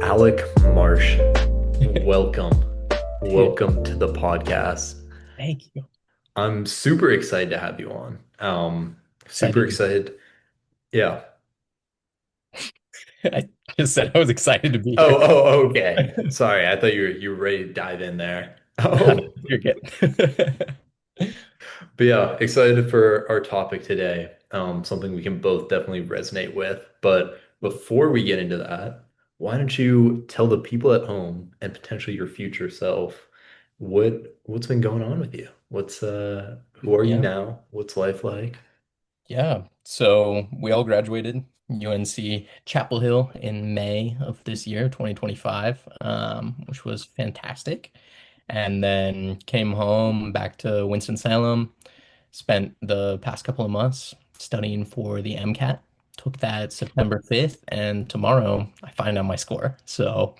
Alec Marsh, welcome. Dude, Welcome to the podcast. thank you. I'm super excited to have you on. Super Excited to excited. Yeah. I just said I was excited to be Oh, here. okay. Sorry, I thought you were ready to dive in there. No, no, Oh, you're good. but yeah, excited for our topic today. Something we can both definitely resonate with. But before we get into that, why don't you tell the people at home and potentially your future self what's been going on with you? Who are you Yeah, now? What's life like? yeah. So we all graduated UNC Chapel Hill in May of this year, 2025, which was fantastic. And then came home back to Winston-Salem, spent the past couple of months studying for the MCAT. Took that September 5th, and tomorrow I find out my score. So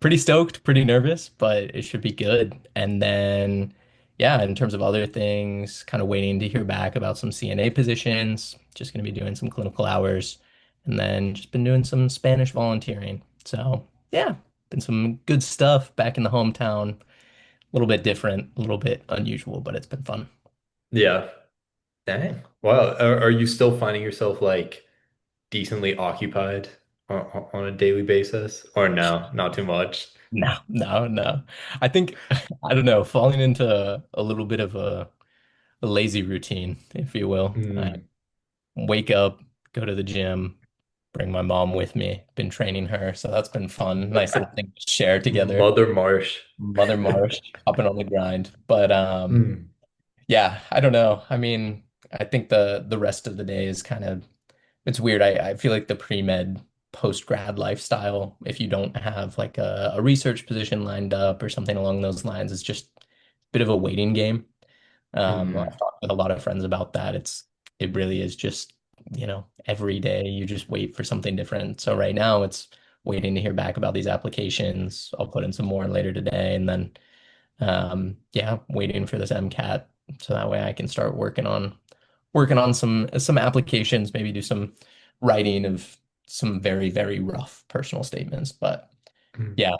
pretty stoked, pretty nervous, but it should be good. And then, yeah, in terms of other things, kind of waiting to hear back about some CNA positions, just going to be doing some clinical hours, and then just been doing some Spanish volunteering. So, yeah, been some good stuff back in the hometown. A little bit different, a little bit unusual, but it's been fun. Yeah. Dang. Wow. Are you still finding yourself like decently occupied on a daily basis? Or no, not too much? No, no, no. I think, I don't know, falling into a little bit of a lazy routine, if you will. I Mm. wake up, go to the gym, bring my mom with me. Been training her, so that's been fun. Nice little thing to share together. Mother Marsh. Mother Marsh, hopping on the grind. But Mm. yeah, I don't know. I mean, I think the rest of the day is kind of it's weird. I feel like the pre-med post-grad lifestyle, if you don't have like a research position lined up or something along those lines, is just a bit of a waiting game. I've Mm. talked with a lot of friends about that. It really is just, every day you just wait for something different. So right now it's waiting to hear back about these applications. I'll put in some more later today, and then yeah, waiting for this MCAT so that way I can start working on some applications, maybe do some writing of some very, very rough personal statements. But Mm. yeah,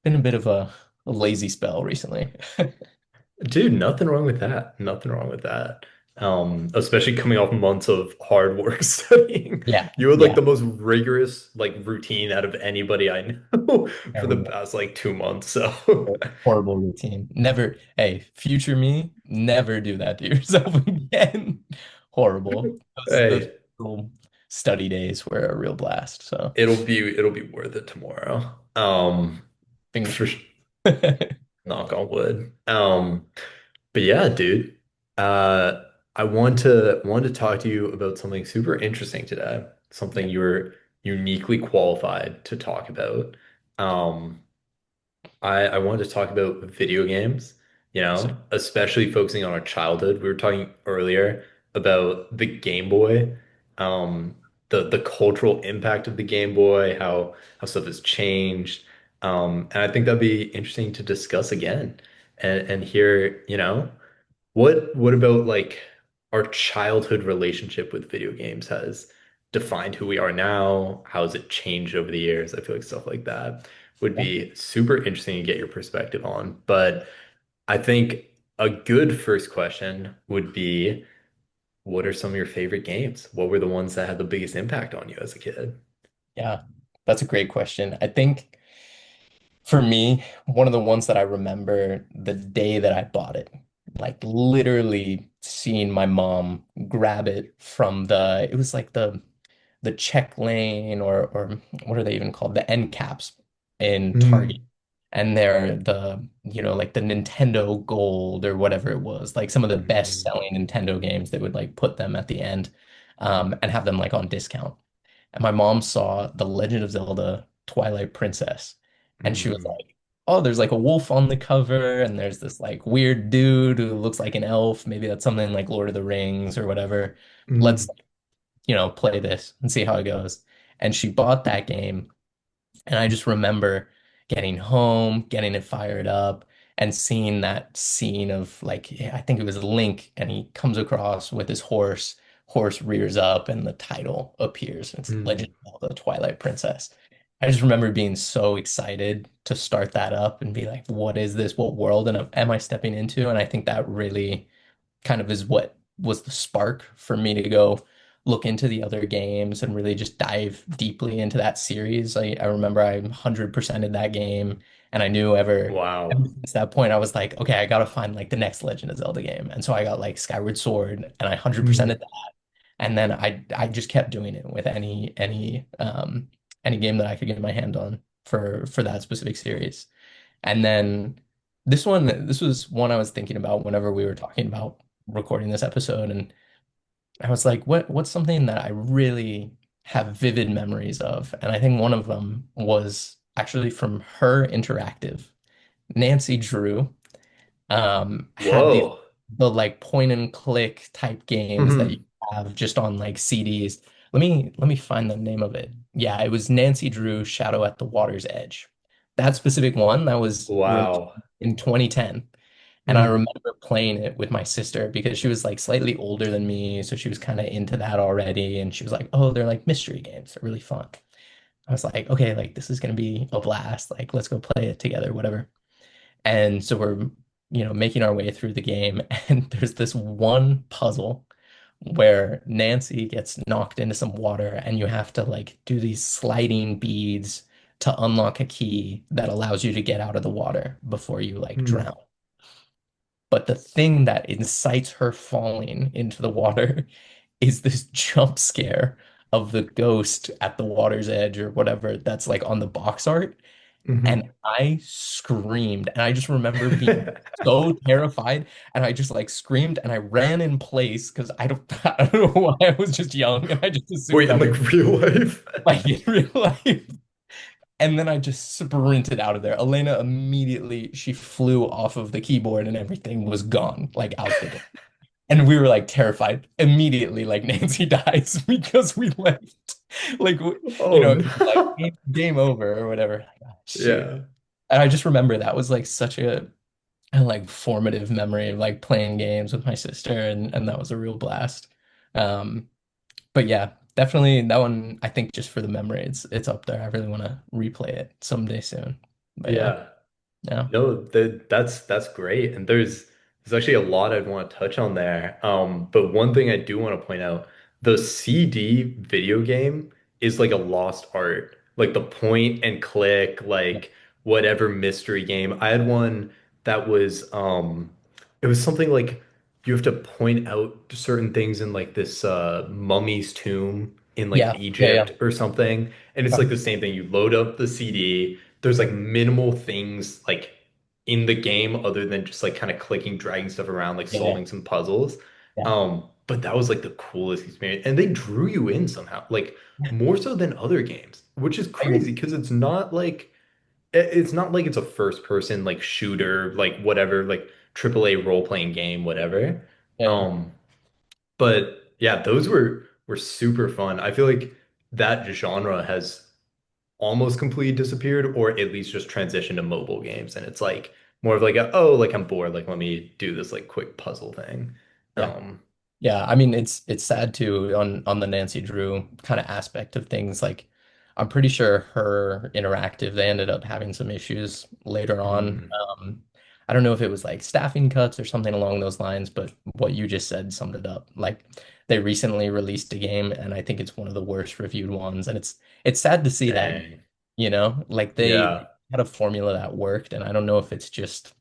been a bit of a lazy spell recently. Dude, nothing wrong with that. Nothing wrong with that. Especially coming off months of hard work studying. Yeah, You had like yeah. the most rigorous like routine out of anybody I know for the Terrible. past like 2 months. So Horrible routine. Never, hey, future me, never do that to yourself again. Horrible. Those hey, little study days were a real blast. So it'll be worth it tomorrow. fingers For crossed. knock on wood. But yeah, dude. I want to talk to you about something super interesting today. Yeah. Something you're uniquely qualified to talk about. Um, I wanted to talk about video games, So, especially focusing on our childhood. We were talking earlier about the Game Boy, um, the cultural impact of the Game Boy, how stuff has changed. And I think that'd be interesting to discuss again and hear, what about like our childhood relationship with video games has defined who we are now? How has it changed over the years? I feel like stuff like that would yeah. be super interesting to get your perspective on. But I think a good first question would be, what are some of your favorite games? What were the ones that had the biggest impact on you as a kid? Yeah, that's a great question. I think for me, one of the ones that I remember the day that I bought it, like literally seeing my mom grab it from it was like the check lane or what are they even called? The end caps in Target. Mm, And they're like the Nintendo Gold or whatever it was, like some of the best mm, selling Nintendo games, they would like put them at the end, and have them like on discount. And my mom saw The Legend of Zelda Twilight Princess, and she was mm, like, "Oh, there's like a wolf on the cover, and there's this like weird dude who looks like an elf. Maybe that's something like Lord of the Rings or whatever. Let's, mm, play this and see how it goes." And she bought that game, and I just remember getting home, getting it fired up, and seeing that scene of like yeah, I think it was Link and he comes across with his horse rears up and the title appears. It's Legend Mm. of the Twilight Princess. I just remember being so excited to start that up and be like, what is this? What world am I stepping into? And I think that really kind of is what was the spark for me to go look into the other games and really just dive deeply into that series. I remember I 100%ed that game and I knew ever Wow. since that point I was like, okay, I gotta find like the next Legend of Zelda game. And so I got like Skyward Sword and I 100%ed Mm. that. And then I just kept doing it with any game that I could get my hand on for that specific series. And then this was one I was thinking about whenever we were talking about recording this episode, and I was like, what's something that I really have vivid memories of? And I think one of them was actually from her interactive. Nancy Drew had Whoa. the like point and click type games that you Mhm. have just on like CDs. Let me find the name of it. Yeah, it was Nancy Drew Shadow at the Water's Edge. That specific one that was released Wow. in 2010. And I Mhm. remember playing it with my sister because she was like slightly older than me, so she was kind of into that already. And she was like, "Oh, they're like mystery games. They're really fun." I was like, "Okay, like this is gonna be a blast. Like let's go play it together, whatever." And so we're, making our way through the game, and there's this one puzzle where Nancy gets knocked into some water, and you have to like do these sliding beads to unlock a key that allows you to get out of the water before you like Mm. drown. But the thing that incites her falling into the water is this jump scare of the ghost at the water's edge or whatever that's like on the box art. And Mhm. I screamed, and I just remember being so terrified, and I just like screamed and I ran in place because I don't know why I was just young and I just assumed Wait, I in was like real life? like in real life. And then I just sprinted out of there. Elena immediately she flew off of the keyboard and everything was gone, like out the door. And we were like terrified immediately, like Nancy dies because we left. Like, Oh like no. game over or whatever. Like, oh, shoot. Yeah. And I just remember that was like such a like formative memory of like playing games with my sister and that was a real blast. Um, but yeah, definitely that one I think just for the memory it's up there. I really want to replay it someday soon. But yeah, Yeah. yeah. No, that's great. And there's actually a lot I'd want to touch on there. But one thing I do want to point out, the CD video game is like a lost art. Like the point and click, Yeah. like whatever mystery game. I had one that was it was something like you have to point out certain things in like this mummy's tomb in like Yeah. Yeah. Egypt or something. And it's Yeah. like the same thing. You load up the CD. There's like minimal things like in the game other than just like kind of clicking, dragging stuff around, like Yeah. solving some puzzles. Yeah. But that was like the coolest experience. And they drew you in somehow, like Yeah. more so than other games, which is I mean, crazy because it's not like it's a first person like shooter, like whatever, like AAA role-playing game, whatever. yeah. Um, but yeah, those were super fun. I feel like that genre has almost completely disappeared, or at least just transitioned to mobile games. And it's like more of like oh, like I'm bored, like let me do this like quick puzzle thing. Yeah. Um, Yeah, I mean it's sad too on the Nancy Drew kind of aspect of things. Like I'm pretty sure her interactive they ended up having some issues later on. mm, I don't know if it was like staffing cuts or something along those lines, but what you just said summed it up. Like they recently released a game and I think it's one of the worst reviewed ones and it's sad to see that, dang. like they Yeah. had a formula that worked and I don't know if it's just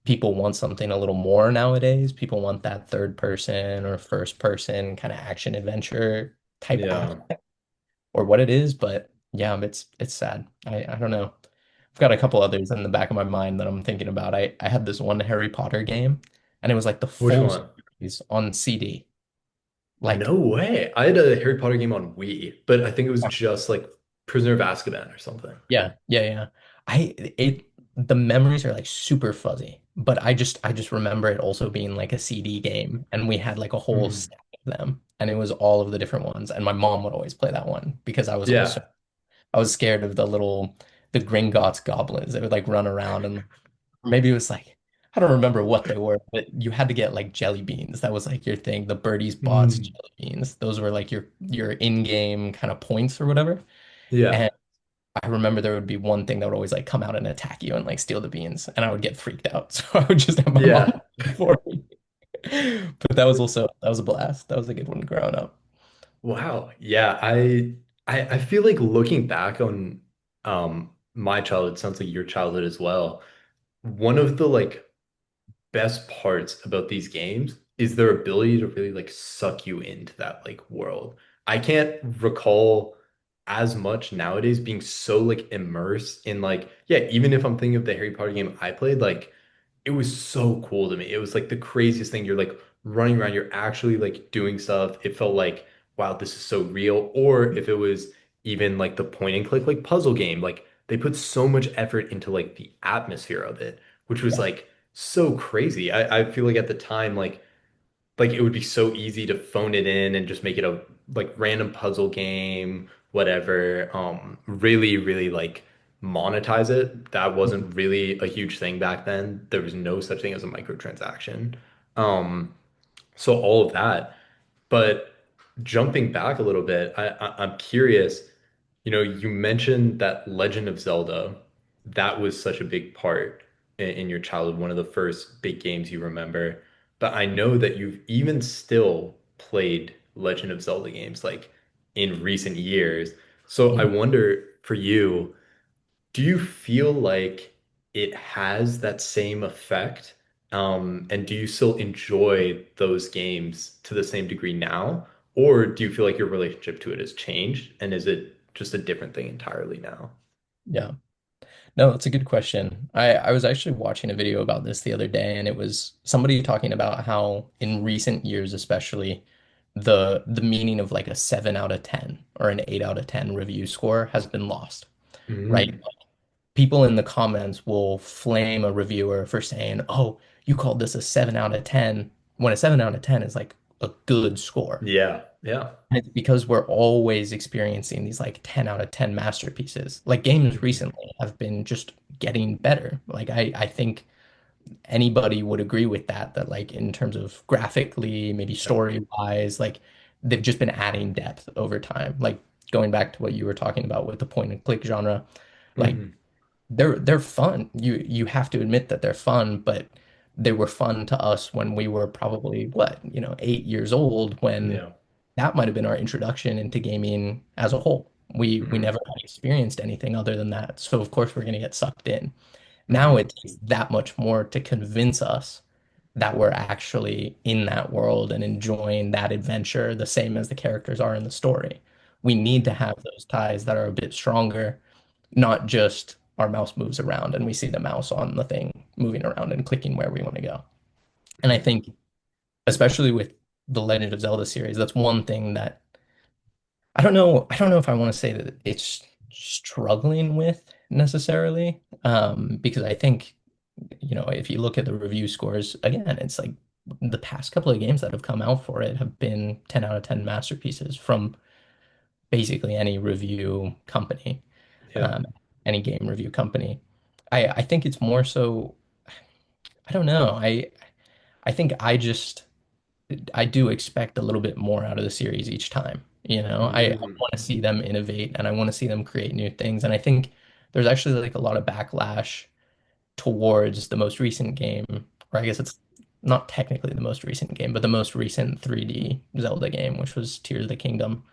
people want something a little more nowadays. People want that third person or first person kind of action adventure type app Yeah. or what it is, but yeah, it's sad. I don't know. I've got a couple others in the back of my mind that I'm thinking about. I had this one Harry Potter game and it was like the Which full one? series on CD. No Like way. I had a Harry Potter game on Wii, but I think it was just like Prisoner of Azkaban or something. yeah, yeah, yeah. The memories are like super fuzzy, but I just remember it also being like a CD game, and we had like a whole Hmm. stack of them, and it was all of the different ones. And my mom would always play that one because Yeah. I was scared of the Gringotts goblins. They would like run around and maybe it was like I don't remember what they were, but you had to get like jelly beans. That was like your thing. The birdies bots Mm, jelly beans. Those were like your in-game kind of points or whatever. yeah. And I remember there would be one thing that would always like come out and attack you and like steal the beans, and I would get freaked out. So I would just have my mom Yeah. for me. But that was a blast. That was a good one growing up. Wow. Yeah, I feel like looking back on my childhood sounds like your childhood as well. One of the like best parts about these games is their ability to really like suck you into that like world. I can't recall as much nowadays being so like immersed in like yeah, even if I'm thinking of the Harry Potter game I played, like it was so cool to me. It was like the craziest thing. You're like running around, you're actually like doing stuff. It felt like, wow, this is so real. Or if it was even like the point and click like puzzle game, like they put so much effort into like the atmosphere of it, which was Yeah. like so crazy. I feel like at the time, like it would be so easy to phone it in and just make it a like random puzzle game, whatever. Really, really like monetize it. That Mhm. wasn't really a huge thing back then. There was no such thing as a microtransaction. Um, so all of that. But jumping back a little bit, I'm curious, you mentioned that Legend of Zelda, that was such a big part in your childhood, one of the first big games you remember. But I know that you've even still played Legend of Zelda games like in recent years. So I Mhm. wonder for you, do you feel like it has that same effect? And do you still enjoy those games to the same degree now? Or do you feel like your relationship to it has changed? And is it just a different thing entirely now? Yeah. No, that's a good question. I was actually watching a video about this the other day, and it was somebody talking about how in recent years, especially, the meaning of like a 7 out of 10 or an 8 out of 10 review score has been lost, right? Mm, People in the comments will flame a reviewer for saying, "Oh, you called this a 7 out of 10," when a 7 out of 10 is like a good score. yeah, yeah. And it's because we're always experiencing these like 10 out of 10 masterpieces. Like games Mhm. recently have been just getting better. Like I think anybody would agree with that, that like in terms of graphically, maybe Yeah. story wise, like they've just been adding depth over time. Like going back to what you were talking about with the point and click genre, like Mhm. they're fun. You have to admit that they're fun, but they were fun to us when we were probably what, 8 years old, when Yeah. that might have been our introduction into gaming as a whole. We Mhm. never had experienced anything other than that. So of course we're going to get sucked in. Now Mhm. it takes that much more to convince us that we're actually in that world and enjoying that adventure the same as the characters are in the story. We need to have those ties that are a bit stronger, not just our mouse moves around and we see the mouse on the thing moving around and clicking where we want to go. And I Mhm. think, especially with the Legend of Zelda series, that's one thing that I don't know if I want to say that it's struggling with necessarily, because I think, if you look at the review scores, again, it's like the past couple of games that have come out for it have been 10 out of 10 masterpieces from basically any review company, Yeah. um, any game review company. I think it's more so, I don't know. I think I do expect a little bit more out of the series each time. I Mhm. want to see them innovate and I want to see them create new things. And I think there's actually like a lot of backlash towards the most recent game, or I guess it's not technically the most recent game, but the most recent 3D Zelda game, which was Tears of the Kingdom.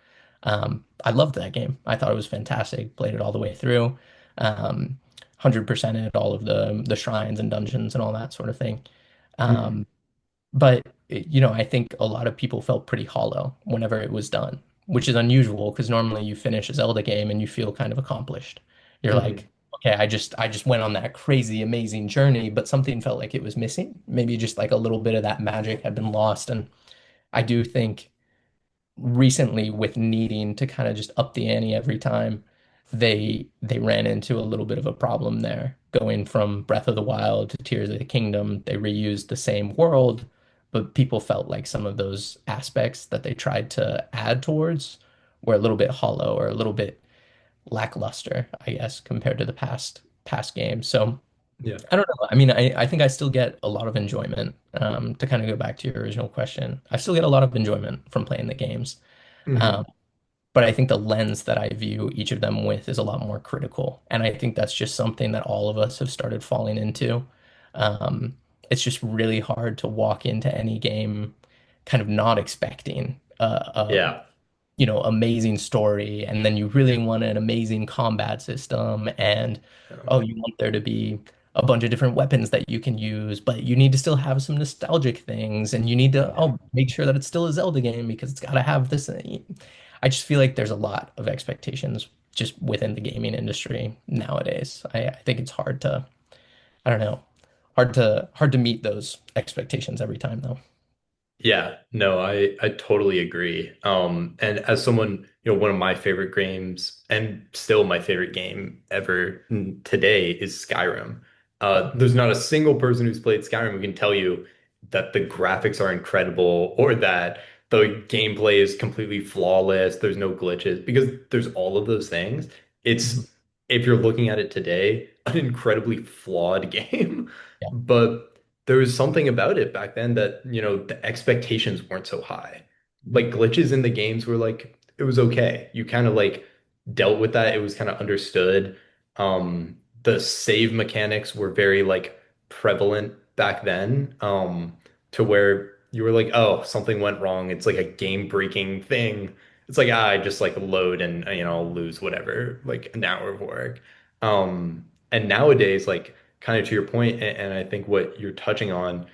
I loved that game. I thought it was fantastic. Played it all the way through. 100%ed all of the shrines and dungeons and all that sort of thing. Mhm. But I think a lot of people felt pretty hollow whenever it was done, which is unusual because normally you finish a Zelda game and you feel kind of accomplished. You're like, Mhm. okay, I just went on that crazy, amazing journey, but something felt like it was missing. Maybe just like a little bit of that magic had been lost. And I do think recently, with needing to kind of just up the ante every time, they ran into a little bit of a problem there. Going from Breath of the Wild to Tears of the Kingdom, they reused the same world, but people felt like some of those aspects that they tried to add towards were a little bit hollow or a little bit lackluster, I guess, compared to the past games. So Yeah. I don't know. I mean, I think I still get a lot of enjoyment. To kind of go back to your original question, I still get a lot of enjoyment from playing the games. Um, Hmm. but I think the lens that I view each of them with is a lot more critical. And I think that's just something that all of us have started falling into. Um, it's just really hard to walk into any game kind of not expecting Yeah. amazing story, and then you really want an amazing combat system, and Yeah. oh, you want there to be a bunch of different weapons that you can use, but you need to still have some nostalgic things, and you need to Yeah. make sure that it's still a Zelda game because it's got to have this. I just feel like there's a lot of expectations just within the gaming industry nowadays. I think it's hard to, I don't know, hard to meet those expectations every time though. Yeah, no, I totally agree. And as someone, one of my favorite games and still my favorite game ever today is Skyrim. There's not a single person who's played Skyrim who can tell you that the graphics are incredible or that the gameplay is completely flawless. There's no glitches because there's all of those things. Mhm. It's, if you're looking at it today, an incredibly flawed game, Yeah. but there was something about it back then that, the expectations weren't so high. Like Mhm. glitches in the games were like, it was okay. You kind of like dealt with that. It was kind of understood. The save mechanics were very like prevalent back then, to where you were like, oh, something went wrong. It's like a game breaking thing. It's like, I just like load and, I'll lose whatever, like an hour of work. And nowadays, like, kind of to your point, and I think what you're touching on,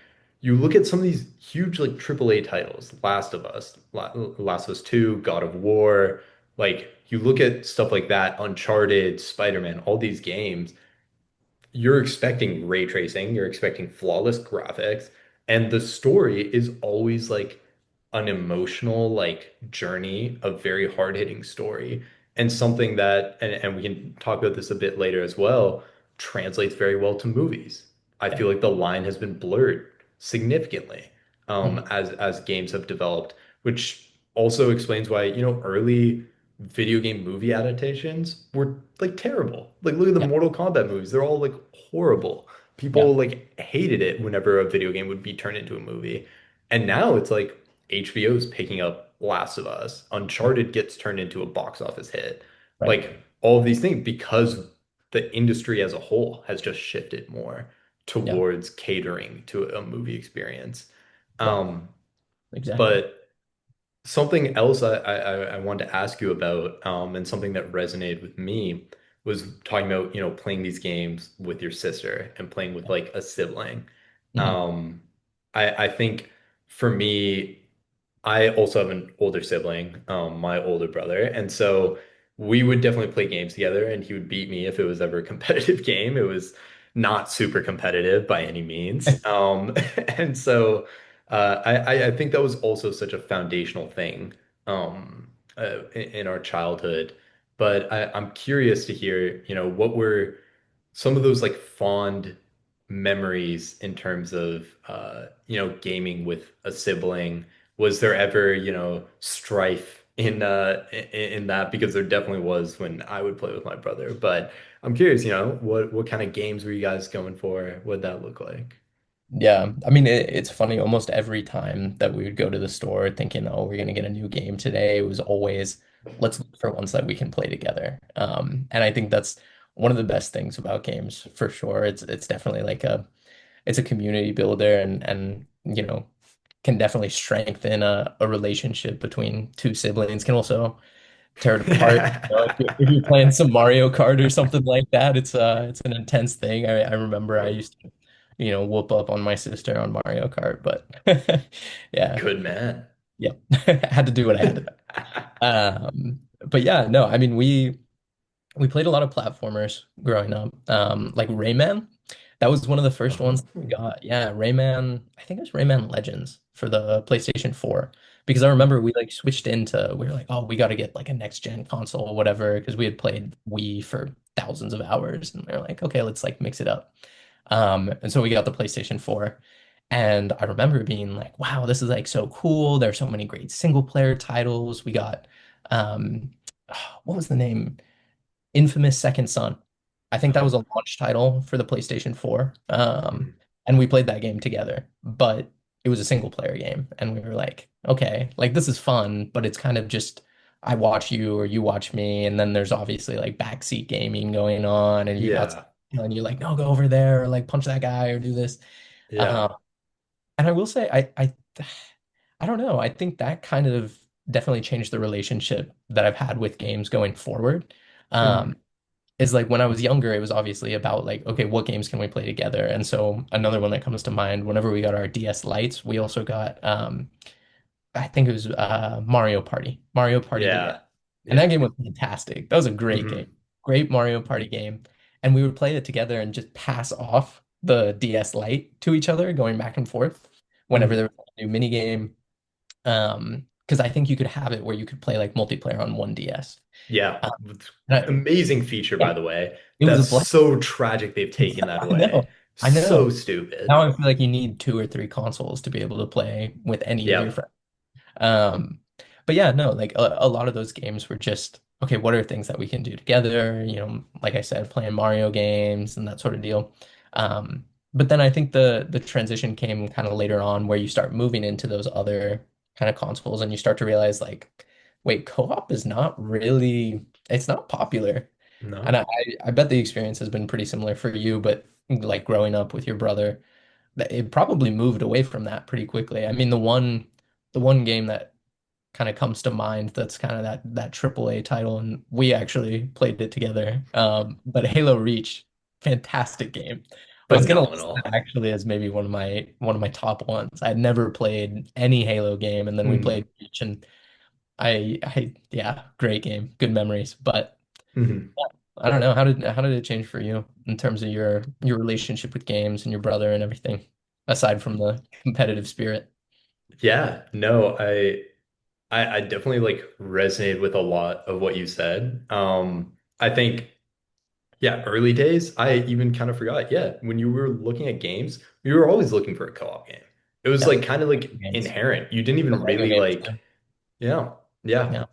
you look at some of these huge like AAA titles, Last of Us 2, God of War, like you look at stuff like that, Uncharted, Spider-Man, all these games, you're expecting ray tracing, you're expecting flawless graphics, and the story is always like an emotional like journey, a very hard-hitting story, and something that, and we can talk about this a bit later as well, translates very well to movies. I Yeah. feel like the line has been blurred significantly, Mhm. as games have developed, which also explains why, early video game movie adaptations were like terrible. Like look at the Yeah. Mortal Kombat movies. They're all like horrible. Yeah. People like hated it whenever a video game would be turned into a movie. And now it's like HBO's picking up Last of Us. Uncharted gets turned into a box office hit. Right. Like all of these things because the industry as a whole has just shifted more Yeah. towards catering to a movie experience. Yeah. Um, Exactly. but something else I wanted to ask you about, and something that resonated with me was talking about, playing these games with your sister and playing with Yeah. like a sibling. Mhm. Um, I think for me, I also have an older sibling, my older brother, and so we would definitely play games together, and he would beat me if it was ever a competitive game. It was not super competitive by any means, and so I think that was also such a foundational thing, in our childhood. But I'm curious to hear, what were some of those like fond memories in terms of gaming with a sibling. Was there ever, strife in that? Because there definitely was when I would play with my brother. But I'm curious, what kind of games were you guys going for? What'd that look like? Yeah, I mean it's funny. Almost every time that we would go to the store thinking, "Oh, we're gonna get a new game today," it was always, "Let's look for ones that we can play together." And I think that's one of the best things about games for sure. It's definitely like it's a community builder, and can definitely strengthen a relationship between two siblings. Can also tear it apart. If you're playing some Mario Kart or something like that, it's an intense thing. I remember I used to, whoop up on my sister on Mario Kart, but yeah, Good man. yeah, had to do what I had to do. But yeah, no, I mean we played a lot of platformers growing up. Like Rayman. That was one of the first ones Oh, we got. Yeah, Rayman. I think it was Rayman Legends for the PlayStation 4. Because I remember we like switched into, we were like, oh, we got to get like a next gen console or whatever. Because we had played Wii for thousands of hours. And we are like, okay, let's like mix it up. And so we got the PlayStation 4. And I remember being like, wow, this is like so cool. There's so many great single player titles. We got, um, what was the name? Infamous Second Son. I think that was Oh. a launch title for the PlayStation 4. Mhm. And we played that game together, but it was a single player game. And we were like, okay, like this is fun, but it's kind of just I watch you or you watch me. And then there's obviously like backseat gaming going on, and you got Yeah. and you're like, no, go over there or like punch that guy or do this. Yeah. Um, and I will say, I don't know. I think that kind of definitely changed the relationship that I've had with games going forward. Mhm. Um, is like when I was younger, it was obviously about like, okay, what games can we play together? And so another one that comes to mind, whenever we got our DS Lites, we also got I think it was Mario Party DS. Yeah. And that Yeah. game was fantastic. That was a great game. Hmm. Great Mario Party game. And we would play it together and just pass off the DS Lite to each other, going back and forth whenever Hmm. there was a new mini game. Because I think you could have it where you could play like multiplayer on one DS. Yeah. Um, and Amazing feature, yeah, by the way. it was a That's blast. so tragic they've taken that I away. know. I So know. Now stupid. I feel like you need two or three consoles to be able to play with any of your Yep. friends. Um, but yeah, no, like a lot of those games were just, okay, what are things that we can do together? You know, like I said, playing Mario games and that sort of deal. But then I think the transition came kind of later on where you start moving into those other kind of consoles and you start to realize like, wait, co-op is not really, it's not popular. And No. I bet the experience has been pretty similar for you, but like growing up with your brother, that it probably moved away from that pretty quickly. I mean, the one game that kind of comes to mind that's kind of that AAA title, and we actually played it together. But Halo Reach, fantastic game. I was gonna list Phenomenal. that actually as maybe one of my top ones. I'd never played any Halo game, and then we Hmm. played Reach, and I yeah, great game, good memories. But Hmm. I don't know, how did it change for you in terms of your relationship with games and your brother and everything, aside from the competitive spirit? Yeah. No, I definitely like resonated with a lot of what you said. I think, yeah, early days, I even kind of forgot. Yeah, when you were looking at games, you were always looking for a co-op game. It was Yeah, like kind of like games, inherent. You didn't even survival really games like, too. yeah, yeah. Yeah.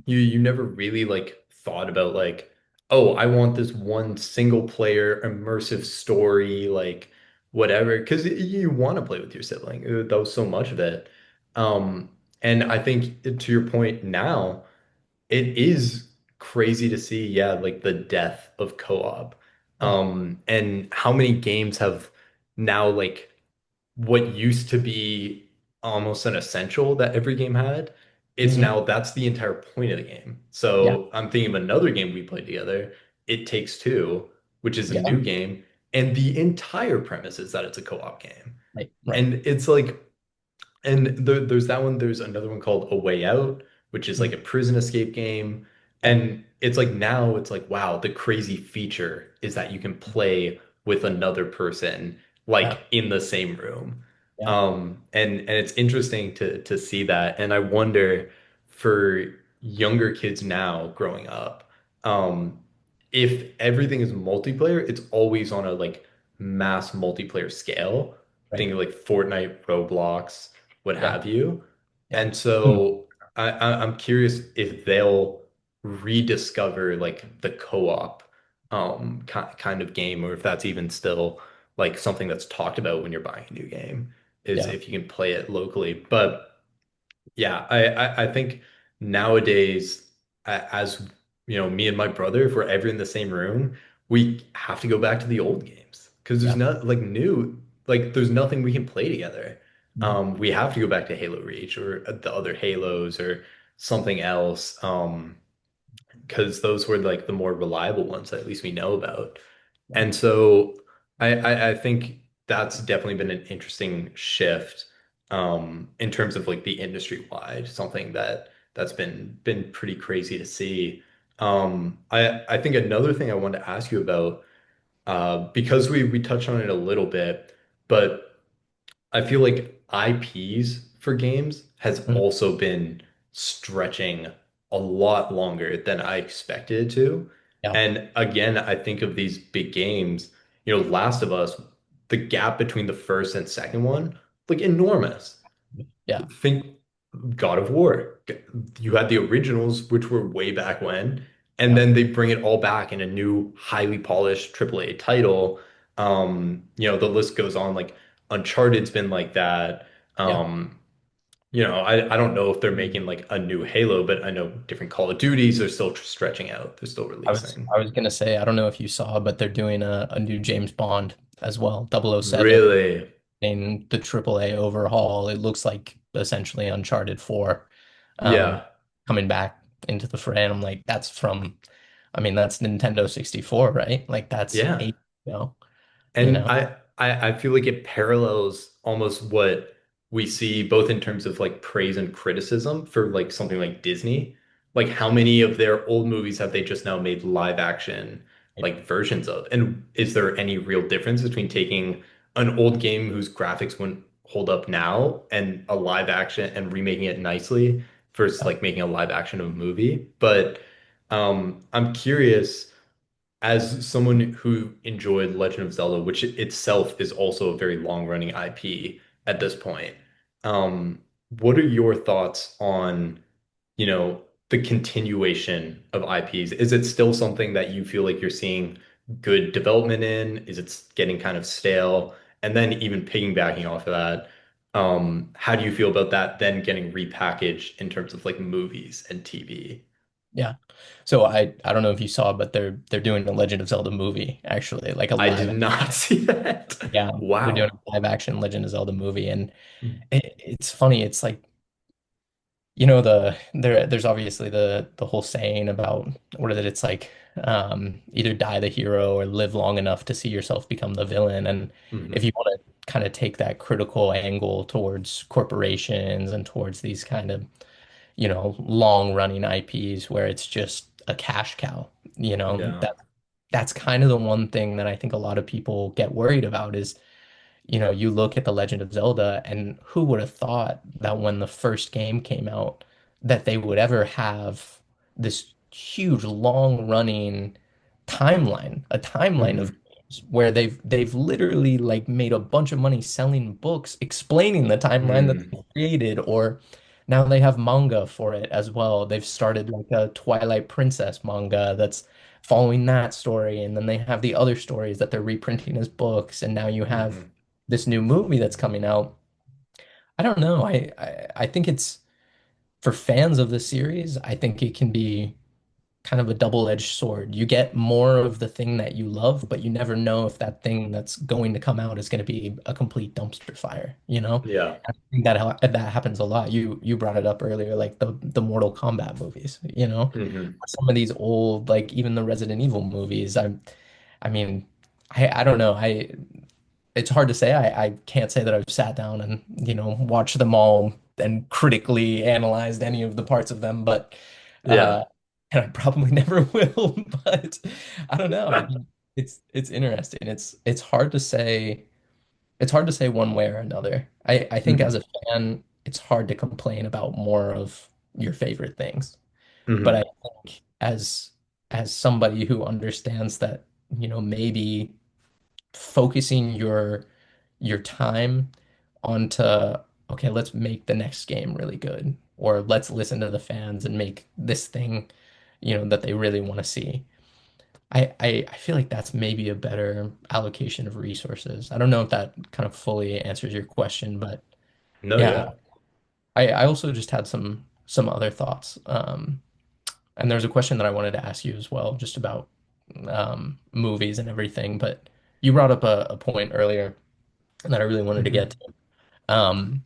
You never really like thought about like, oh, I want this one single player immersive story, like whatever, because you want to play with your sibling. That was so much of it. Um, and I think to your point now, it is crazy to see, yeah, like the death of co-op. Oh, And how many games have now like what used to be almost an essential that every game had, it's hmm. now that's the entire point of the game. Yeah. So I'm thinking of another game we played together, It Takes Two, which is a Yeah. new game, and the entire premise is that it's a co-op game. Right. Right. And it's like and there's that one. There's another one called A Way Out, which is like Mm. a prison escape game. Yeah. And it's like now it's like, wow, the crazy feature is that you can play with another person Yeah. like in the same room. Yeah. And it's interesting to see that. And I wonder for younger kids now growing up, um, if everything is multiplayer, it's always on a like mass multiplayer scale. Right. Think of like Fortnite, Roblox, what Yeah. have you. Yeah. And Mm. so I'm curious if they'll rediscover like the co-op kind of game, or if that's even still like something that's talked about when you're buying a new game, is Yeah. if you can play it locally. But yeah, I think nowadays, as you know, me and my brother, if we're ever in the same room, we have to go back to the old games because there's Yeah. not like new, like there's nothing we can play together. Mm. We have to go back to Halo Reach or the other Halos or something else. Because those were like the more reliable ones that at least we know about. Yeah. And so I think that's definitely been an interesting shift in terms of like the industry wide, something that's been pretty crazy to see. I think another thing I wanted to ask you about, because we touched on it a little bit, but I feel like IPs for games has Mm. also been stretching a lot longer than I expected it to. Yeah. And again, I think of these big games, Last of Us, the gap between the first and second one, like enormous. Yeah. Think God of War. You had the originals, which were way back when, and Yeah. then they bring it all back in a new highly polished AAA title. The list goes on. Like Uncharted's been like that. Yeah. Um, I don't know if they're making like a new Halo, but I know different Call of Duties are still stretching out. They're still releasing. I was gonna say, I don't know if you saw, but they're doing a new James Bond as well, 007, Really? in the AAA overhaul. It looks like essentially Uncharted 4 um, Yeah. coming back into the fray. And I'm like, I mean, that's Nintendo 64, right? Like that's Yeah. eight, you know, you And know? I feel like it parallels almost what we see both in terms of like praise and criticism for like something like Disney. Like how many of their old movies have they just now made live action like versions of? And is there any real difference between taking an old game whose graphics wouldn't hold up now and a live action and remaking it nicely versus like making a live action of a movie? But I'm curious as someone who enjoyed Legend of Zelda, which itself is also a very long-running IP at this point, what are your thoughts on, the continuation of IPs? Is it still something that you feel like you're seeing good development in? Is it getting kind of stale? And then even piggybacking off of that, how do you feel about that then getting repackaged in terms of like movies and TV? Yeah. So I don't know if you saw, but they're doing a Legend of Zelda movie, actually, like a I live. did not see that. Yeah, they're doing Wow. a live action Legend of Zelda movie, and Mm, it's funny. It's like there's obviously the whole saying about what is it? It's like either die the hero or live long enough to see yourself become the villain. And if mhm, you want to kind of take that critical angle towards corporations and towards these kind of long running IPs where it's just a cash cow, yeah. that's kind of the one thing that I think a lot of people get worried about is you look at The Legend of Zelda, and who would have thought that when the first game came out, that they would ever have this huge, long-running a timeline of Hmm. games where they've literally like made a bunch of money selling books explaining the timeline that Mm, they created, or now they have manga for it as well. They've started like a Twilight Princess manga that's following that story, and then they have the other stories that they're reprinting as books, and now you have hmm. this new movie that's coming out. I don't know. I think it's for fans of the series, I think it can be kind of a double-edged sword. You get more of the thing that you love, but you never know if that thing that's going to come out is going to be a complete dumpster fire, you know? Yeah. I think that happens a lot. You brought it up earlier, like the Mortal Kombat movies, Hmm. Some of these old, like even the Resident Evil movies. I mean, I don't know. It's hard to say. I can't say that I've sat down and, watched them all and critically analyzed any of the parts of them, but Yeah. uh and I probably never will, but I don't know. I mean, it's interesting. It's hard to say one way or another. I think as Hmm. a fan, it's hard to complain about more of your favorite things. But I Hmm. think as somebody who understands that, maybe focusing your time onto, okay, let's make the next game really good, or let's listen to the fans and make this thing, that they really want to see. I feel like that's maybe a better allocation of resources. I don't know if that kind of fully answers your question, but No, yeah, yeah. I also just had some other thoughts. And there's a question that I wanted to ask you as well, just about movies and everything. But you brought up a point earlier that I really wanted to get Hmm. to.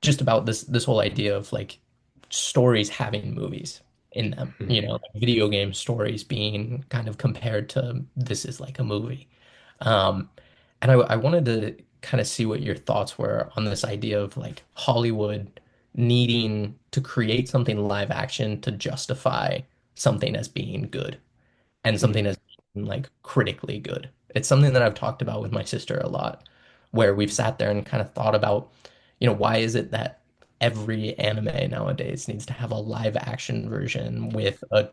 Just about this whole idea of like stories having movies in them, Hmm. like video game stories being kind of compared to this is like a movie. Um, and I wanted to kind of see what your thoughts were on this idea of like Hollywood needing to create something live action to justify something as being good and something Hmm. as like critically good. It's something that I've talked about with my sister a lot, where we've sat there and kind of thought about, why is it that every anime nowadays needs to have a live action version with a,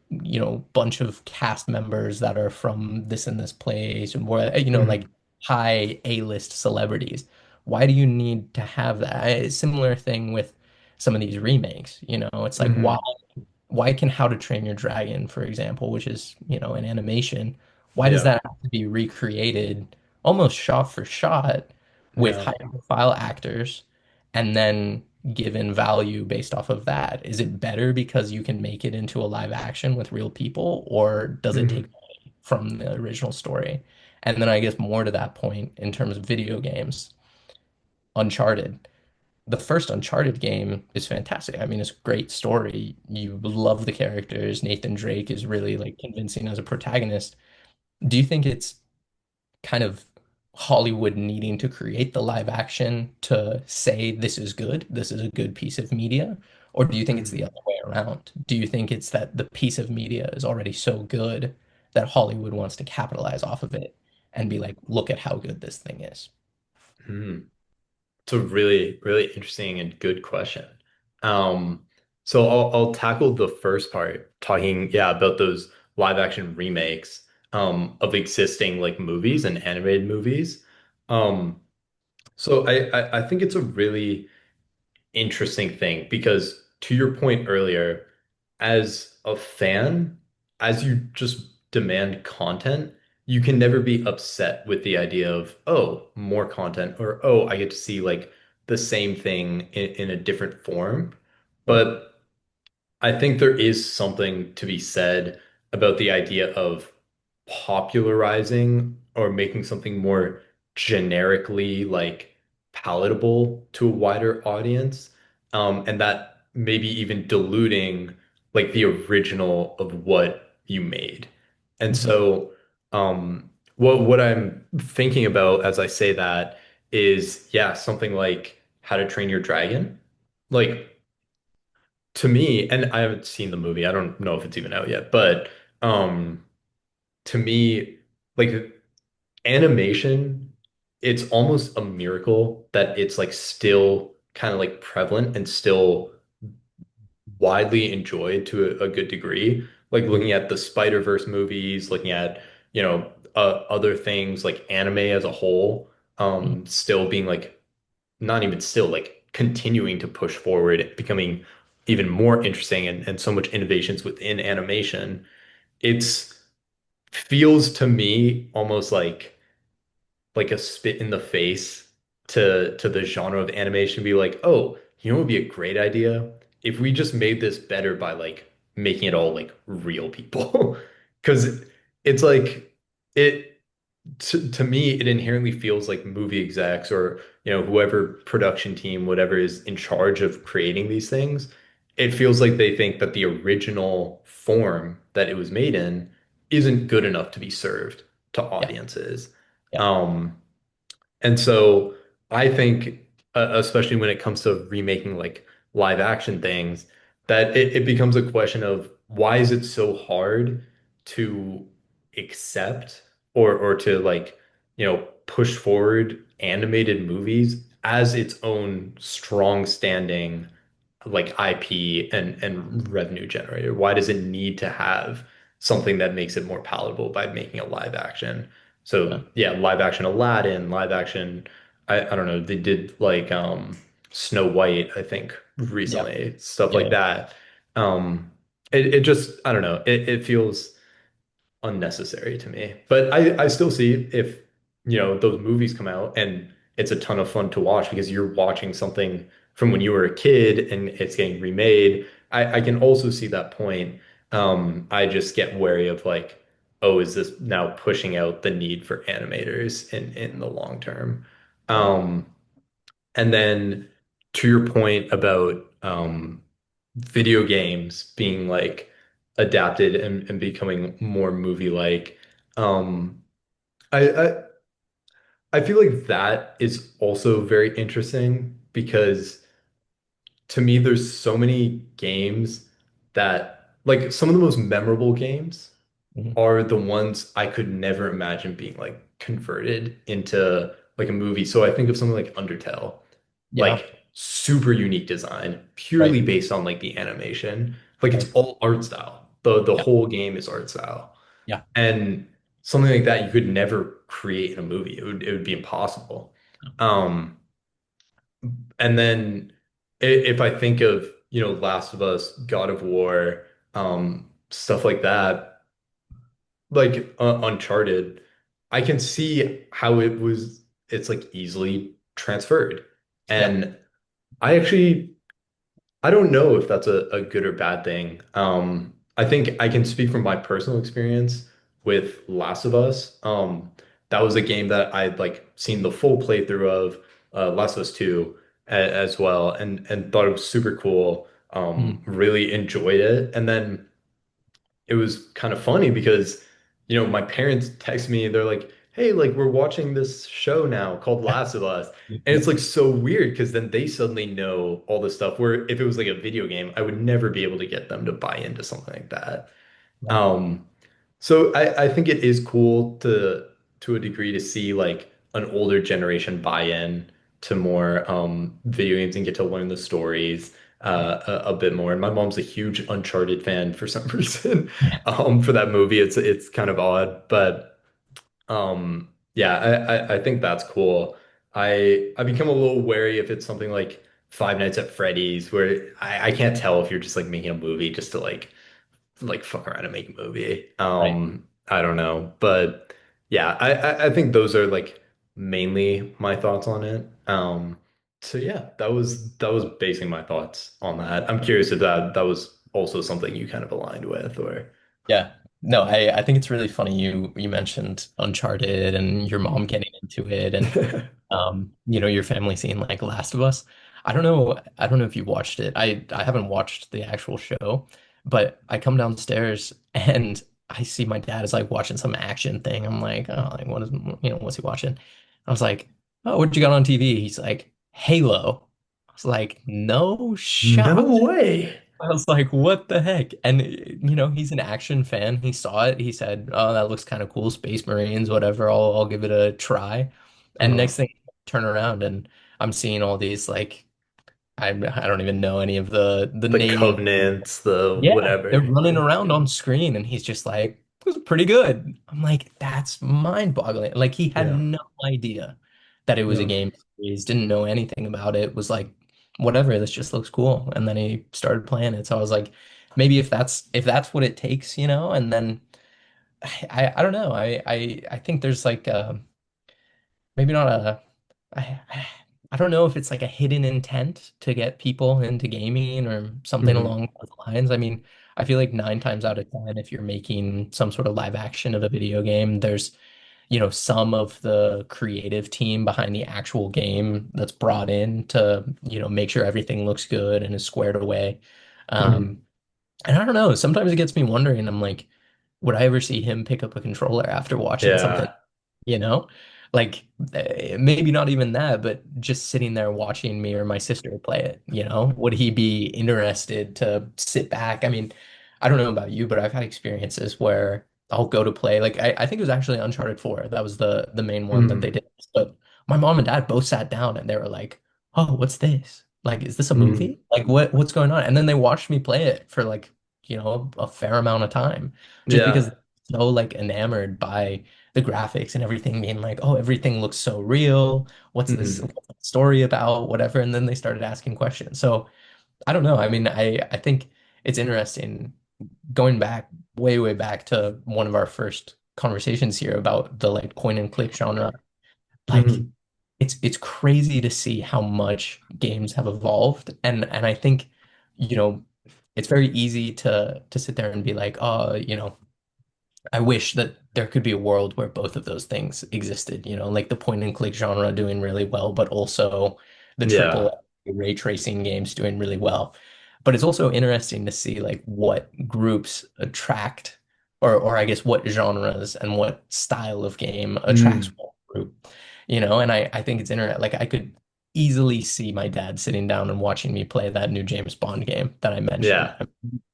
bunch of cast members that are from this and this place, and more, like Hmm. high A-list celebrities. Why do you need to have that? Similar thing with some of these remakes, it's like why Hmm. why can How to Train Your Dragon, for example, which is, an animation, why does Yeah. that have to be recreated almost shot for shot with Yeah. high profile actors and then given value based off of that? Is it better because you can make it into a live action with real people, or does it take Mhm. away from the original story? And then I guess more to that point in terms of video games, Uncharted. The first Uncharted game is fantastic. I mean, it's a great story. You love the characters. Nathan Drake is really like convincing as a protagonist. Do you think it's kind of Hollywood needing to create the live action to say this is good, this is a good piece of media? Or do you think it's the Mhm. other way around? Do you think it's that the piece of media is already so good that Hollywood wants to capitalize off of it and be like, look at how good this thing is? Mhm. It's a really, really interesting and good question. Um, so I'll tackle the first part, talking, yeah, about those live action remakes of existing like movies and animated movies. Um, so I think it's a really interesting thing because to your point earlier, as a fan, as you just demand content, you can never be upset with the idea of, oh, more content, or oh, I get to see like the same thing in a different form. Right. But I think there is something to be said about the idea of popularizing or making something more generically like palatable to a wider audience. And that maybe even diluting like the original of what you made. And Mhm. so what I'm thinking about as I say that is, yeah, something like How to Train Your Dragon. Like to me, and I haven't seen the movie. I don't know if it's even out yet, but um to me, like animation, it's almost a miracle that it's like still kind of like prevalent and still widely enjoyed to a good degree. Like looking at the Spider-Verse movies, looking at, other things like anime as a whole, Mhm. still being like not even still like continuing to push forward, becoming even more interesting and so much innovations within animation. It's feels to me almost like a spit in the face to the genre of animation, be like, oh, you know what would be a great idea? If we just made this better by like making it all like real people. Because it's like it to me, it inherently feels like movie execs or whoever production team, whatever is in charge of creating these things. It feels like they think that the original form that it was made in isn't good enough to be served to Yeah. audiences. Yeah. Um, and so I think, especially when it comes to remaking like live action things, that it becomes a question of why is it so hard to accept or to like, push forward animated movies as its own strong standing like IP and revenue generator? Why does it need to have something that makes it more palatable by making a live action? Yeah. So yeah, live action Aladdin, live action, I don't know, they did like Snow White, I think Yeah. recently, stuff Yeah. like Yeah. that. Um it just I don't know, it feels unnecessary to me. But I still see if, those movies come out and it's a ton of fun to watch because you're watching something from when you were a kid and it's getting remade. I can also see that point. I just get wary of like, oh, is this now pushing out the need for animators in the long term? Right. Um, and then to your point about video games being like adapted and becoming more movie-like, um, I I feel like that is also very interesting because to me there's so many games that like some of the most memorable games Mhm. are the ones I could never imagine being like converted into like a movie. So I think of something like Undertale, Yeah. like super unique design, Right. purely based on like the animation. Like it's Right. all art style. The Yeah. whole game is art style. Yeah. And something like that you could never create in a movie. It would be impossible. Um, and then if I think of, Last of Us, God of War, stuff like that, like Uncharted, I can see how it's like easily transferred. Yeah. And I actually, I don't know if that's a good or bad thing. I think I can speak from my personal experience with Last of Us. That was a game that I'd like seen the full playthrough of, Last of Us 2 as well, and thought it was super cool. Mm. Really enjoyed it. And then it was kind of funny because, my parents text me, they're like, hey, like we're watching this show now called Last of Us. And it's like so weird because then they suddenly know all this stuff where if it was like a video game, I would never be able to get them to buy into something like that. Right. Um, so I think it is cool to a degree to see like an older generation buy in to more video games and get to learn the stories a bit more. And my mom's a huge Uncharted fan for some reason. For that movie, it's kind of odd, but yeah, I think that's cool. I become a little wary if it's something like Five Nights at Freddy's, where I can't tell if you're just like making a movie just to like fuck around and make a movie. Right. I don't know, but yeah, I think those are like mainly my thoughts on it. So yeah, that was basing my thoughts on that. I'm curious if that was also something you kind of aligned with, or Yeah. No, I think it's really funny you mentioned Uncharted and your mom getting into it and your family seeing like Last of Us. I don't know if you watched it. I haven't watched the actual show, but I come downstairs and I see my dad is like watching some action thing. I'm like, oh, like what's he watching? I was like, oh, what you got on TV? He's like, Halo. I was like, no no shot. way. I was like, what the heck? And he's an action fan. He saw it. He said, "Oh, that looks kind of cool. Space Marines, whatever. I'll give it a try." And Uh, next thing, I turn around and I'm seeing all these like I don't even know any of the the naming. covenants, the Yeah, they're whatever. running around on screen, and he's just like, "It was pretty good." I'm like, "That's mind-boggling." Like he had Yeah. no idea that it was a No. game series. Didn't know anything about it. Was like, "Whatever, this just looks cool." And then he started playing it. So I was like, maybe if that's what it takes, and then I don't know. I think there's like maybe not a I don't know if it's like a hidden intent to get people into gaming or something Hmm. along those lines. I mean, I feel like 9 times out of 10, if you're making some sort of live action of a video game, there's, some of the creative team behind the actual game that's brought in to, make sure everything looks good and is squared away. Hmm. Um, and I don't know, sometimes it gets me wondering, I'm like, would I ever see him pick up a controller after watching something Yeah. you know? Like maybe not even that, but just sitting there watching me or my sister play it. Would he be interested to sit back? I mean, I don't know about you, but I've had experiences where I'll go to play. Like I think it was actually Uncharted 4. That was the main one that they Hmm. did. But my mom and dad both sat down and they were like, "Oh, what's this? Like, is this a Hmm. movie? Like what's going on?" And then they watched me play it for like, a fair amount of time just because Yeah. they're so like enamored by the graphics and everything being like, oh, everything looks so real. Hmm. What's the story about? Whatever. And then they started asking questions. So I don't know. I mean, I think it's interesting going back way, way back to one of our first conversations here about the like point and click genre. Like Hmm. it's crazy to see how much games have evolved. And I think, you know, it's very easy to sit there and be like, oh, I wish that there could be a world where both of those things existed, like the point and click genre doing really well, but also the Yeah. triple ray tracing games doing really well. But it's also interesting to see like what groups attract or I guess what genres and what style of game attracts Mm. one group, and I think it's interesting. Like I could easily see my dad sitting down and watching me play that new James Bond game that I mentioned. Yeah.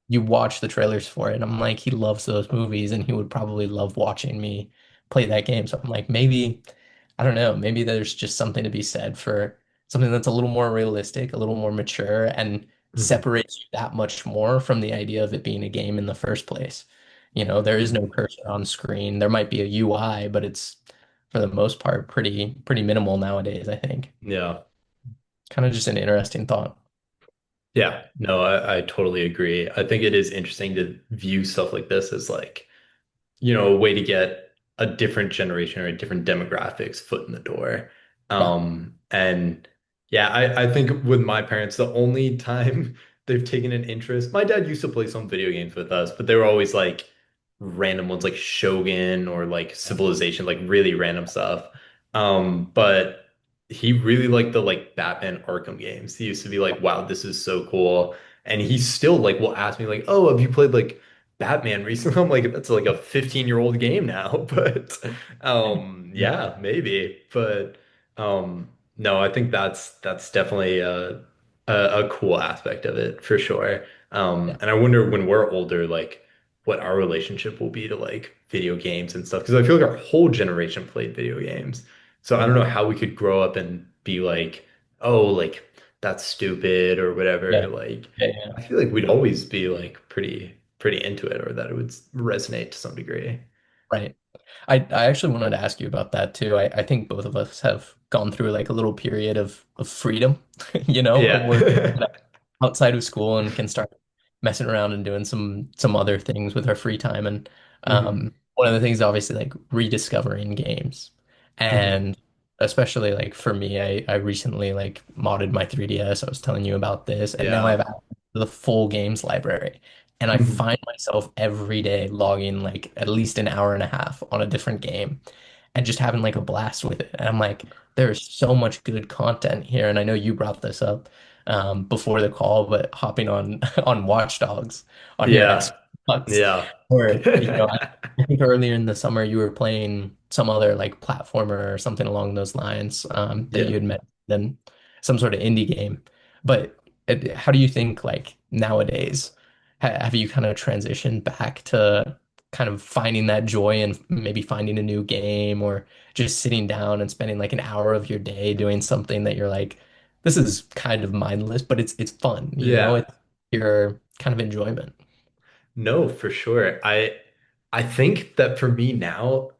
You watch the trailers for it. And I'm like, he loves those movies and he would probably love watching me play that game. So I'm like, maybe, I don't know, maybe there's just something to be said for something that's a little more realistic, a little more mature, and Hmm. separates you that much more from the idea of it being a game in the first place. There is no Hmm. cursor on screen. There might be a UI, but it's for the most part pretty minimal nowadays, I think. Yeah. Kind of just an interesting thought. Yeah, no, I totally agree. I think it is interesting to view stuff like this as like, a way to get a different generation or a different demographics foot in the door. Yeah. And yeah, I think with my parents, the only time they've taken an interest, my dad used to play some video games with us, but they were always like random ones like Shogun or like Civilization, like really random stuff. But he really liked the like Batman Arkham games. He used to be like, wow, this is so cool. And he still like will ask me like, oh, have you played like Batman recently? I'm like, that's like a 15-year-old game now. But Yeah. yeah, maybe. But no, I think that's definitely a cool aspect of it for sure. Yeah. And I wonder when we're older, like what our relationship will be to like video games and stuff. Because I feel like our whole generation played video games. So I don't know Mhm. how we could grow up and be like, oh, like that's stupid or whatever. Yeah. Like Yeah. Yeah. I feel like we'd always be like pretty into it or that it would resonate to some degree. Right. I actually wanted to ask you about that too. I think both of us have gone through like a little period of freedom, of where Yeah. outside of school and can start messing around and doing some other things with our free time. And hmm one of the things, obviously, like rediscovering games, hmm and especially like for me, I recently like modded my 3DS. I was telling you about this, and now I have Yeah. access to the full games library. And I hmm find myself every day logging like at least an hour and a half on a different game and just having like a blast with it. And I'm like, there's so much good content here. And I know you brought this up before the call, but hopping on on Watch Dogs on your Yeah. Xbox, Yeah. or I think earlier in the summer you were playing some other like platformer or something along those lines that you Yeah. had met in some sort of indie game. But how do you think like nowadays have you kind of transitioned back to kind of finding that joy and maybe finding a new game or just sitting down and spending like an hour of your day doing something that you're like, this is kind of mindless, but it's fun, Yeah. it's your kind of enjoyment. No, for sure. I think that for me now,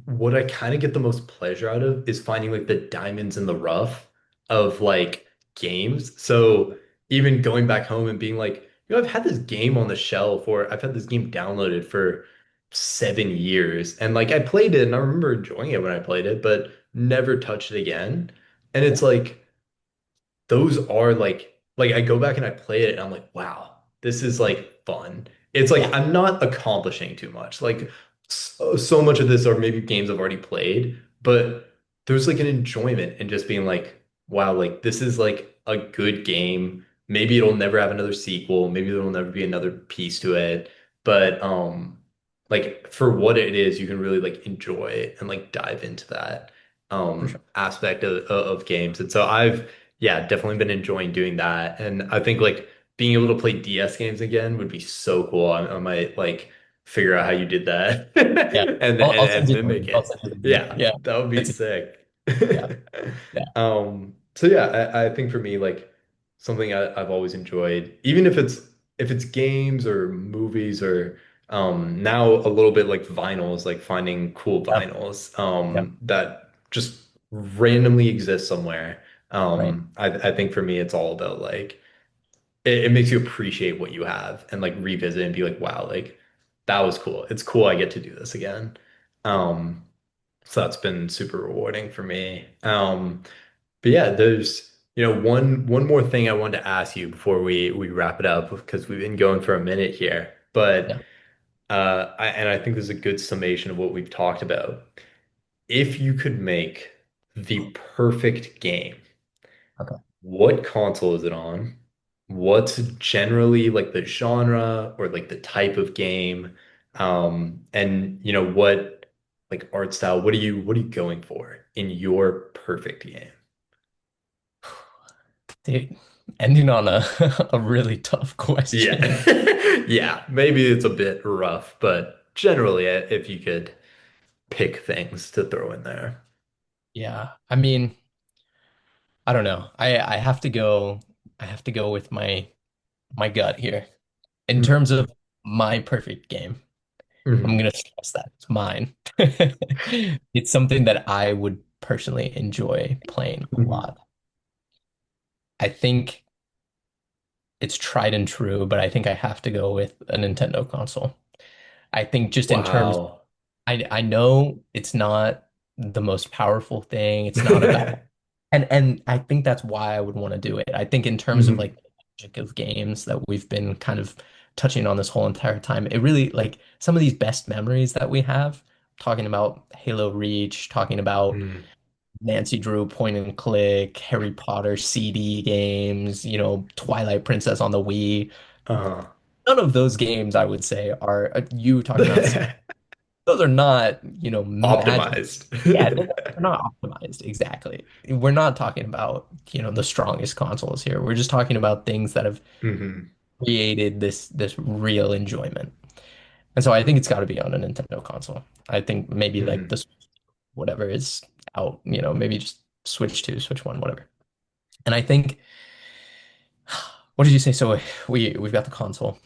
what I kind of get the most pleasure out of is finding like the diamonds in the rough of like games. So even going back home and being like, I've had this game on the shelf or I've had this game downloaded for 7 years. And like I played it and I remember enjoying it when I played it, but never touched it again. And it's like those are like I go back and I play it and I'm like, wow, this is like fun. It's like Yeah, I'm not accomplishing too much. Like so much of this are maybe games I've already played, but there's like an enjoyment in just being like, wow, like this is like a good game. Maybe it'll never have another sequel. Maybe there'll never be another piece to it. But like for what it is, you can really like enjoy it and like dive into that for sure. aspect of games. And so I've yeah, definitely been enjoying doing that. And I think like being able to play DS games again would be so cool. I might like figure out how you did that Yeah. and, and I'll send and you the mimic link. I'll it. send you the link. Yeah, Yeah. that would be It's sick. yeah. Yeah. So yeah, I think for me, like something I've always enjoyed, even if it's games or movies or now a little bit like vinyls, like finding cool Yeah. vinyls Yeah. that just randomly exist somewhere. Right. I think for me it's all about like it makes you appreciate what you have and like revisit and be like, wow, like that was cool. It's cool I get to do this again. Um, so that's been super rewarding for me. But yeah, there's one more thing I wanted to ask you before we wrap it up because we've been going for a minute here. But Yeah. I think this is a good summation of what we've talked about. If you could make the perfect game, Okay. what console is it on? What's generally like the genre or like the type of game? And what like art style, what are you going for in your perfect game? Dude, ending on a a really tough Yeah. question. Yeah, maybe it's a bit rough, but generally if you could pick things to throw in there. Yeah. I mean, I don't know. I have to go with my gut here. In Mhm. terms of my perfect game, I'm Mhm. gonna stress that it's mine. It's something that I would personally enjoy playing a Mhm. lot. I think it's tried and true, but I think I have to go with a Nintendo console. I think just in terms, Wow. I know it's not the most powerful thing. It's not about, and I think that's why I would want to do it. I think in terms of like Hmm. the magic of games that we've been kind of touching on this whole entire time, it really like some of these best memories that we have, talking about Halo Reach, talking about Mm. Nancy Drew point and click, Harry Potter CD games, Twilight Princess on the Wii. Uh-huh. None of those games, I would say, are you talking about. Those are not, magic. Optimized. Yeah, they're not optimized. Exactly. We're not talking about, the strongest consoles here. We're just talking about things that have Hmm. created this real enjoyment. And so I think it's got to be on a Nintendo console. I think maybe like Hmm. this, whatever is out, maybe just Switch 2, Switch 1, whatever. And I think, what did you say? So we've got the console,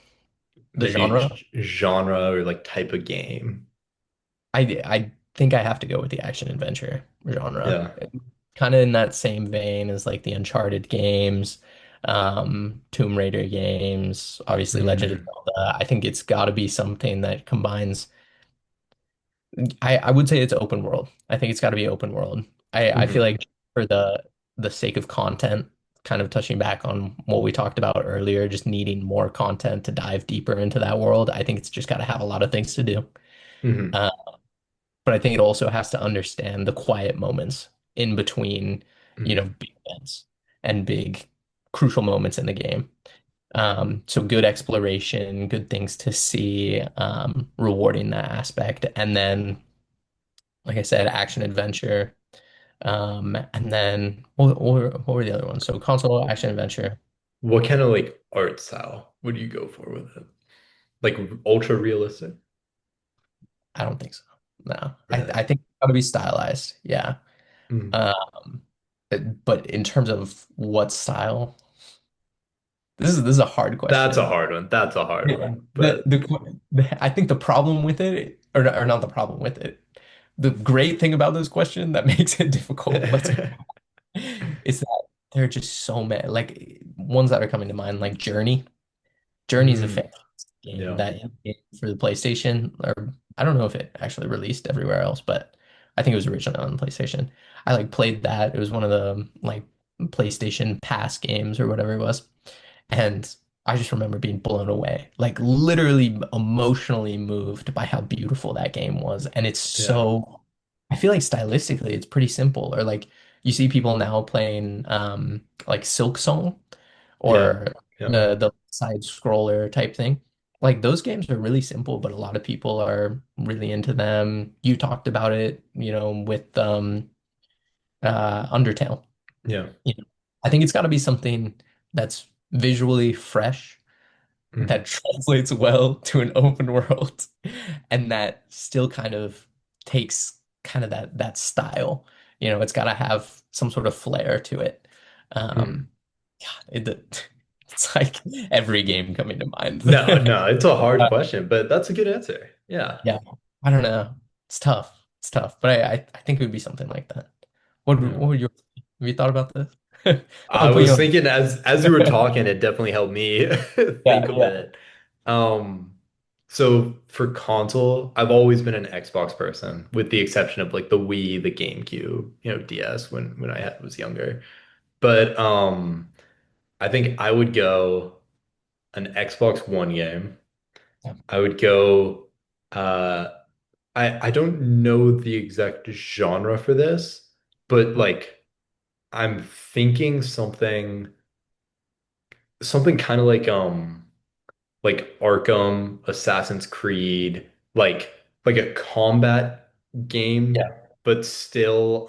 the Maybe genre. genre or like type of game. I think I have to go with the action adventure genre. Yeah. Kind of in that same vein as like the Uncharted games, Tomb Raider games, obviously Legend of Hmm. Zelda. I think it's got to be something that combines. I would say it's open world. I think it's got to be open world. I feel Hmm. like for the sake of content, kind of touching back on what we talked about earlier, just needing more content to dive deeper into that world. I think it's just got to have a lot of things to do. Hmm. Uh, but I think it also has to understand the quiet moments in between, Hmm. big events and big crucial moments in the game. So good exploration, good things to see, rewarding that aspect. And then, like I said, action adventure. And then what were the other ones? So console action adventure. What kind of like art style would you go for with it? Like ultra realistic? I don't think so. No, I Really? think it's gotta be stylized. Yeah. Mm. Um, but in terms of what style, this is a hard That's a question. hard one. That's a hard Yeah. one. But I think the problem with it, or not the problem with it, the great thing about this question that makes it difficult, is that there are just so many, like ones that are coming to mind, like Journey. Journey's a mm, fantastic game yeah, that for the PlayStation, or I don't know if it actually released everywhere else, but I think it was originally on the PlayStation. I like played that. It was one of the like PlayStation Pass games or whatever it was. And I just remember being blown away, like literally emotionally moved by how beautiful that game was. And it's yeah, so, I feel like stylistically it's pretty simple. Or like you see people now playing like Silk Song yeah, or yeah, the side scroller type thing. Like those games are really simple, but a lot of people are really into them. You talked about it, with Undertale. yeah. I think it's got to be something that's visually fresh, that Mm, translates well to an open world, and that still kind of takes kind of that style. It's got to have some sort of flair to it. mm. Um, it's like every game coming to mind. No, no, it's a hard question, but that's a good answer. Yeah, Yeah, I don't know. It's tough. It's tough, but I think it would be something like that. yeah. What would your have you thought about this? I I'll put you was on. thinking as you were talking, it definitely helped me Yeah, think a yeah. bit. Um, so for console, I've always been an Xbox person, with the exception of like the Wii, the GameCube, DS when was younger. But I think I would go an Xbox One game. Yeah. I would go uh I don't know the exact genre for this, but like I'm thinking something kind of like Arkham, Assassin's Creed, like a combat game, Yeah. but still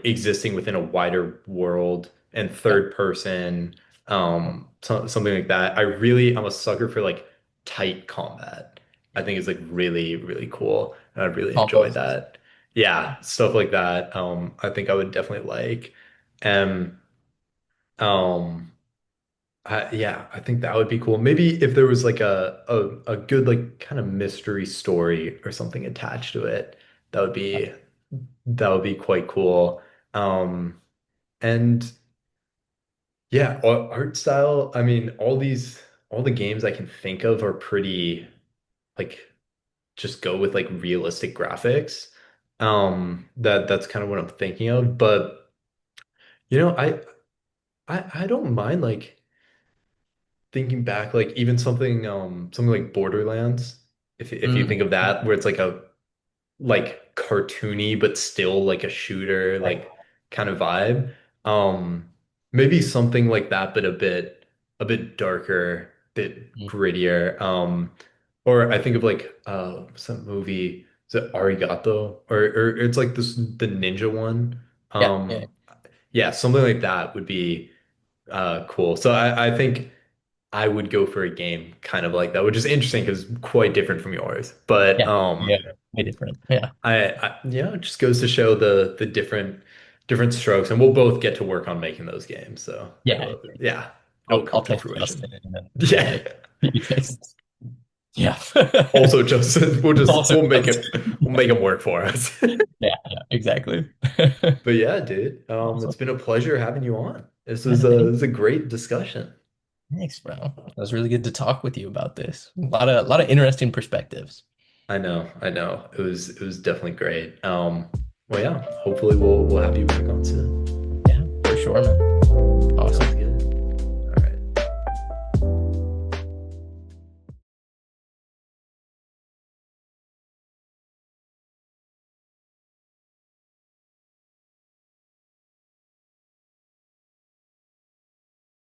existing within a wider world and Yeah. third person, something like that. I'm a sucker for like tight combat. I think it's like really, really cool. And I really enjoy Combos. that. Yeah, stuff like that. I think I would definitely like. And um yeah, I think that would be cool. Maybe if there was like a good like kind of mystery story or something attached to it, that would be that would be quite cool. Um, and Yeah, art style. I mean, all the games I can think of are pretty like just go with like realistic graphics. That's kind of what I'm thinking of. But you know, I don't mind like thinking back, like even something like Borderlands. If you think Mm, of that, where it's like a like cartoony but still like a shooter right. like kind of vibe. Um Maybe something like that but a bit darker, bit Mm. grittier. Or I think of like some movie, is it Arigato? Or it's like this the ninja one. Yeah, yeah, Yeah, something like that would be cool. So I think I would go for a game kind of like that, which is interesting because quite different from yours. But yeah, yeah. Way different. Yeah, yeah, it just goes to show the different strokes, and we'll both get to work on making those games. So yeah. it'll yeah, it'll I'll come to text fruition. Justin and then Yeah. yeah, you text. Yeah. Also, just Also Justin. we'll make him work for us. Yeah, yeah, exactly. But yeah, dude, it's Awesome. been a pleasure having you on. Yeah, This is a great discussion. thanks, bro. It was really good to talk with you about this. A lot of interesting perspectives. I know. It was definitely great. Well, yeah, hopefully we'll have you back on soon. Yeah, for sure, man. Sounds Awesome.